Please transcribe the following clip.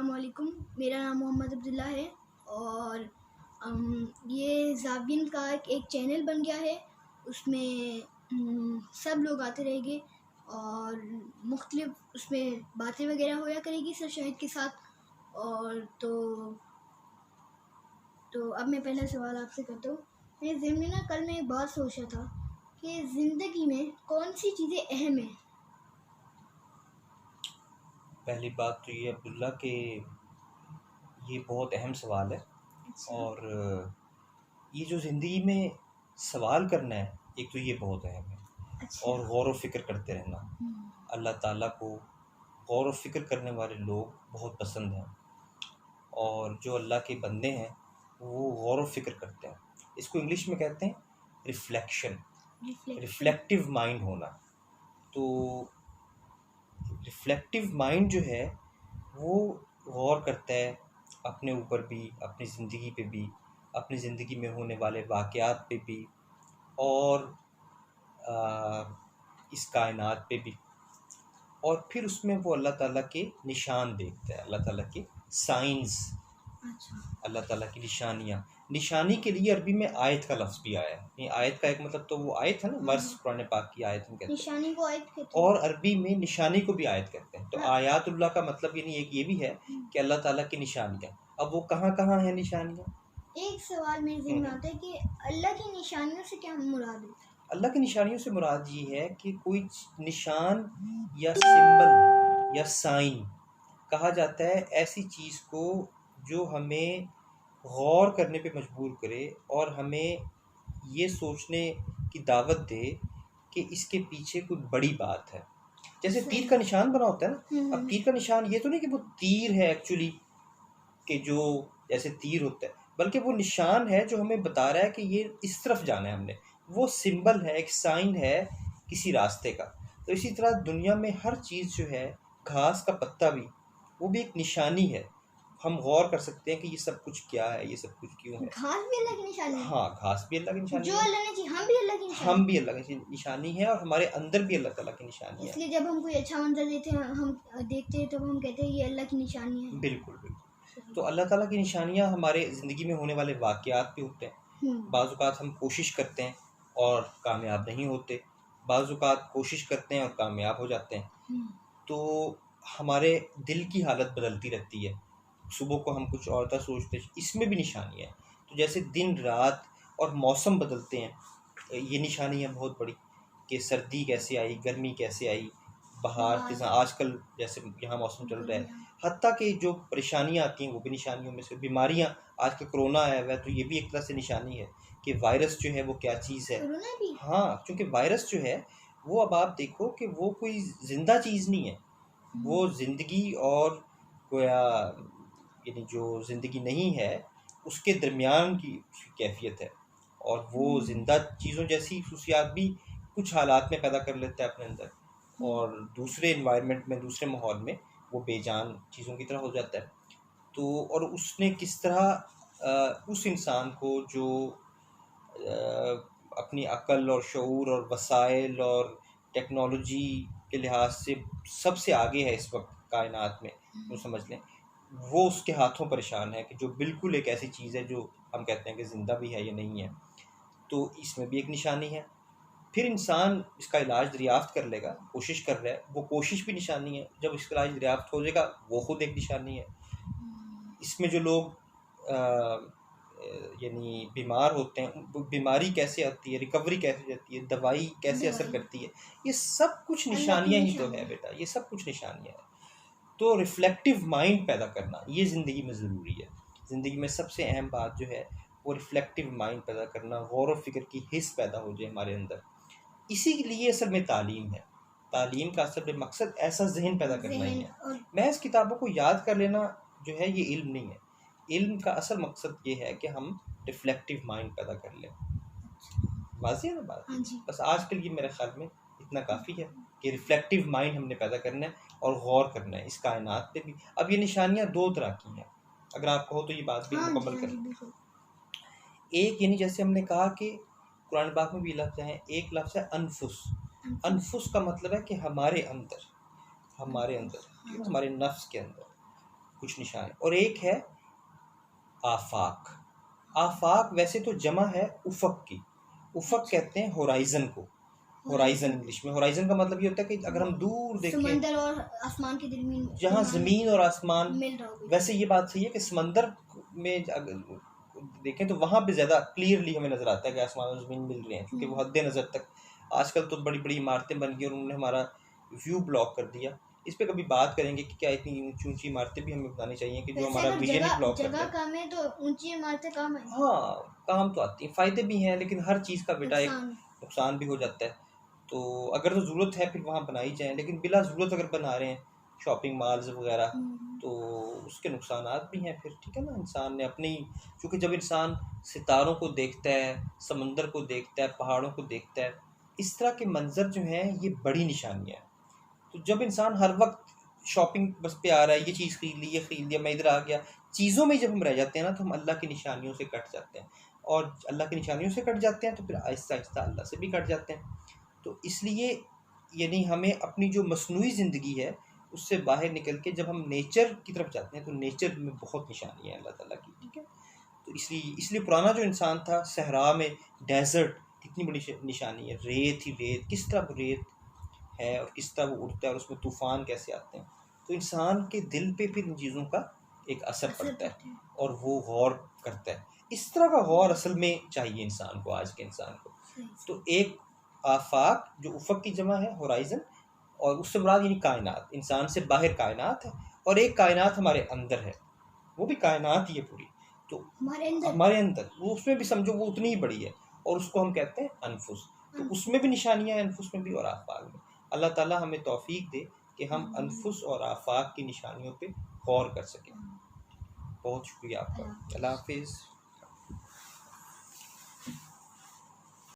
अस्सलामुअलैकुम। मेरा नाम मोहम्मद अब्दुल्ला है और ये ज़ाविन का एक चैनल बन गया है। उसमें सब लोग आते रहेंगे और मुख्तलिफ उसमें बातें वगैरह होया करेगी सर शाहिद के साथ। और तो अब मैं पहला सवाल आपसे करता हूँ। मेरे ज़हन में ना कल मैं एक बात सोच रहा था कि ज़िंदगी में कौन सी चीज़ें अहम हैं। पहली बात तो ये अब्दुल्ला कि ये बहुत अहम सवाल है। अच्छा। और ये जो ज़िंदगी में सवाल करना है, एक तो ये बहुत अहम है। अच्छा। और गौर व फिक्र करते रहना। अल्लाह ताला को गौर व फिक्र करने वाले लोग बहुत पसंद हैं, और जो अल्लाह के बंदे हैं वो गौर व फिक्र करते हैं। इसको इंग्लिश में कहते हैं रिफ्लेक्शन, रिफ्लेक्टिव माइंड होना। तो रिफ्लेक्टिव माइंड जो है वो गौर करता है अपने ऊपर भी, अपनी ज़िंदगी पे भी, अपनी ज़िंदगी में होने वाले वाक़यात पे भी, और इस कायनात पे भी। और फिर उसमें वो अल्लाह ताला के निशान देखता है, अल्लाह ताला के साइंस, अच्छा। अल्लाह ताला की निशानियाँ। निशानी के लिए अरबी में आयत का लफ्ज़ भी आया है। ये आयत का एक मतलब तो वो आयत है ना, वर्स कुरान पाक की आयत हम कहते हैं, निशानी को आयत कहते हैं। और अरबी में निशानी को भी आयत कहते हैं। तो हाँ। आयातुल्लाह का मतलब यानी एक ये भी है कि अल्लाह ताला की निशानियाँ। अब वो कहाँ कहाँ हैं निशानियाँ? एक सवाल मेरे ज़हन में आता है कि अल्लाह की निशानियों से क्या मुराद है? अल्लाह की निशानियों से मुराद ये है कि कोई निशान या सिंबल या साइन कहा जाता है ऐसी चीज़ को जो हमें गौर करने पे मजबूर करे और हमें ये सोचने की दावत दे कि इसके पीछे कोई बड़ी बात है। जैसे तीर का निशान बना होता है ना। अब तीर का निशान ये तो नहीं कि वो तीर है एक्चुअली, कि जो जैसे तीर होता है, बल्कि वो निशान है जो हमें बता रहा है कि ये इस तरफ जाना है हमने। वो सिंबल है, एक साइन है किसी रास्ते का। तो इसी तरह दुनिया में हर चीज़ जो है, घास का पत्ता भी, वो भी एक निशानी है। हम गौर कर सकते हैं कि ये सब कुछ क्या है, ये सब कुछ क्यों है। घास भी अल्लाह की निशानी है? हाँ, घास भी अल्लाह की निशानी जो है। अल्लाह ने दी हम भी अल्लाह की निशानी हम भी अल्लाह की निशानी है, और हमारे अंदर भी अल्लाह ताला की निशानी है। इसलिए जब हम कोई अच्छा मंजर देखते हैं तो हम कहते हैं ये अल्लाह की निशानी है। बिल्कुल बिल्कुल। तो अल्लाह ताला की निशानियाँ हमारे ज़िंदगी में होने वाले वाक़यात पे होते हैं। बाज़ औक़ात हम कोशिश करते हैं और कामयाब नहीं होते, बाज़ औक़ात कोशिश करते हैं और कामयाब हो जाते हैं। तो हमारे दिल की हालत बदलती रहती है। सुबह को हम कुछ और सोचते हैं, इसमें भी निशानी है। तो जैसे दिन रात और मौसम बदलते हैं, ये निशानी है बहुत बड़ी, कि सर्दी कैसे आई, गर्मी कैसे आई, बाहर किस आजकल जैसे यहाँ मौसम चल रहा है। हत्ता कि जो परेशानियाँ आती हैं वो भी निशानियों में से। बीमारियाँ, आज का कोरोना आया हुआ है, तो ये भी एक तरह से निशानी है कि वायरस जो है वो क्या चीज़ है। हाँ, क्योंकि वायरस जो है वो, अब आप देखो कि वो कोई ज़िंदा चीज़ नहीं है। वो ज़िंदगी और गोया यानी जो ज़िंदगी नहीं है उसके दरमियान की कैफियत है, और वो ज़िंदा चीज़ों जैसी खुसूसियात भी कुछ हालात में पैदा कर लेता है अपने अंदर, और दूसरे इन्वायरमेंट में, दूसरे माहौल में वो बेजान चीज़ों की तरह हो जाता है। तो और उसने किस तरह उस इंसान को जो अपनी अक्ल और शऊर और वसाइल और टेक्नोलॉजी के लिहाज से सबसे आगे है इस वक्त कायनात में, तो समझ लें वो उसके हाथों परेशान है, कि जो बिल्कुल एक ऐसी चीज़ है जो हम कहते हैं कि ज़िंदा भी है या नहीं है। तो इसमें भी एक निशानी है। फिर इंसान इसका इलाज दरियाफ्त कर लेगा, कोशिश कर रहा है, वो कोशिश भी निशानी है। जब इसका इलाज दरियाफ्त हो जाएगा वो खुद एक निशानी है। इसमें जो लोग यानी बीमार होते हैं, बीमारी कैसे आती है, रिकवरी कैसे जाती है, दवाई कैसे असर करती है, ये सब कुछ निशानियाँ ही तो है बेटा, ये सब कुछ निशानियाँ हैं। तो रिफ्लेक्टिव माइंड पैदा करना ये ज़िंदगी में ज़रूरी है। ज़िंदगी में सबसे अहम बात जो है वो रिफ्लेक्टिव माइंड पैदा करना, गौर व फिक्र की हिस्स पैदा हो जाए हमारे अंदर। इसी के लिए असल में तालीम है। तालीम का असल में मकसद ऐसा जहन पैदा करना ही है। महज किताबों को याद कर लेना जो है ये इल्म नहीं है। इल्म का असल मकसद ये है कि हम रिफ्लेक्टिव माइंड पैदा कर लें। वाज़ेह है ना बात? हाँ जी। बस आज के लिए मेरे ख्याल में इतना काफ़ी है कि रिफ्लेक्टिव माइंड हमने पैदा करना है और गौर करना है इस कायनात पे भी। अब ये निशानियाँ दो तरह की हैं, अगर आप कहो तो ये बात भी मुकम्मल करें। एक यानी जैसे हमने कहा कि कुरान पाक में भी लफ्ज़ हैं, एक लफ्ज़ है अनफुस। अनफुस का मतलब है कि हमारे अंदर, हमारे नफ्स के अंदर कुछ निशान, और एक है आफाक। आफाक वैसे तो जमा है उफक की, उफक कहते हैं होराइजन को, होराइजन इंग्लिश में। होराइजन का मतलब ये होता है कि अगर हम दूर देखें, समंदर और आसमान के दरमियान जहाँ ज़मीन और आसमान मिल रहा हो। वैसे ये बात सही है कि समंदर में अगर देखें तो वहाँ पे ज़्यादा क्लियरली हमें नज़र आता है कि आसमान और ज़मीन मिल रहे हैं, क्योंकि वो हद नज़र तक, आजकल तो बड़ी बड़ी इमारतें बन गई और उन्होंने हमारा व्यू ब्लॉक कर दिया। इस पे कभी बात करेंगे कि क्या इतनी ऊंची ऊंची इमारतें भी हमें बनानी चाहिए कि जो हमारा विजन ही ब्लॉक कर जगह कम है तो ऊंची इमारतें कम है। हाँ, काम तो आती हैं, फ़ायदे भी हैं, लेकिन हर चीज़ का बेटा एक नुकसान भी हो जाता है। तो अगर तो ज़रूरत है फिर वहाँ बनाई जाए, लेकिन बिला ज़रूरत अगर बना रहे हैं शॉपिंग मॉल्स वगैरह तो उसके नुकसानात भी हैं फिर, ठीक है ना। इंसान ने अपनी, क्योंकि जब इंसान सितारों को देखता है, समंदर को देखता है, पहाड़ों को देखता है, इस तरह के मंजर जो हैं ये बड़ी निशानियाँ हैं। तो जब इंसान हर वक्त शॉपिंग बस पे आ रहा है, ये चीज़ खरीद ली, ये खरीद लिया, मैं इधर आ गया, चीज़ों में जब हम रह जाते हैं ना तो हम अल्लाह की निशानियों से कट जाते हैं, और अल्लाह की निशानियों से कट जाते हैं तो फिर आहिस्ता आहिस्ता अल्लाह से भी कट जाते हैं। तो इसलिए यानी हमें अपनी जो मसनूई ज़िंदगी है उससे बाहर निकल के जब हम नेचर की तरफ जाते हैं तो नेचर में बहुत निशानी है अल्लाह ताला की, ठीक है। तो इसलिए पुराना जो इंसान था, सहरा में डेजर्ट कितनी बड़ी निशानी है, रेत ही रेत, किस तरह रेत है और किस तरह वो उड़ता है और उसमें तूफ़ान कैसे आते हैं। तो इंसान के दिल पे फिर इन चीज़ों का एक असर पड़ता है और वो गौर करता है। इस तरह का गौर असल में चाहिए इंसान को, आज के इंसान को। तो एक आफाक जो उफक की जमा है होराइजन, और उससे मुराद यानी कायनात, इंसान से बाहर कायनात है, और एक कायनात हमारे अंदर है, वो भी कायनात ही है पूरी, तो हमारे अंदर वो, उसमें भी समझो वो उतनी ही बड़ी है, और उसको हम कहते हैं अनफुस। तो उसमें भी निशानियां हैं, अनफुस में भी और आफाक में। अल्लाह ताला हमें तौफीक दे कि हम अनफुस और आफाक की निशानियों पे गौर कर सकें। बहुत शुक्रिया आपका। अल्लाह हाफिज़।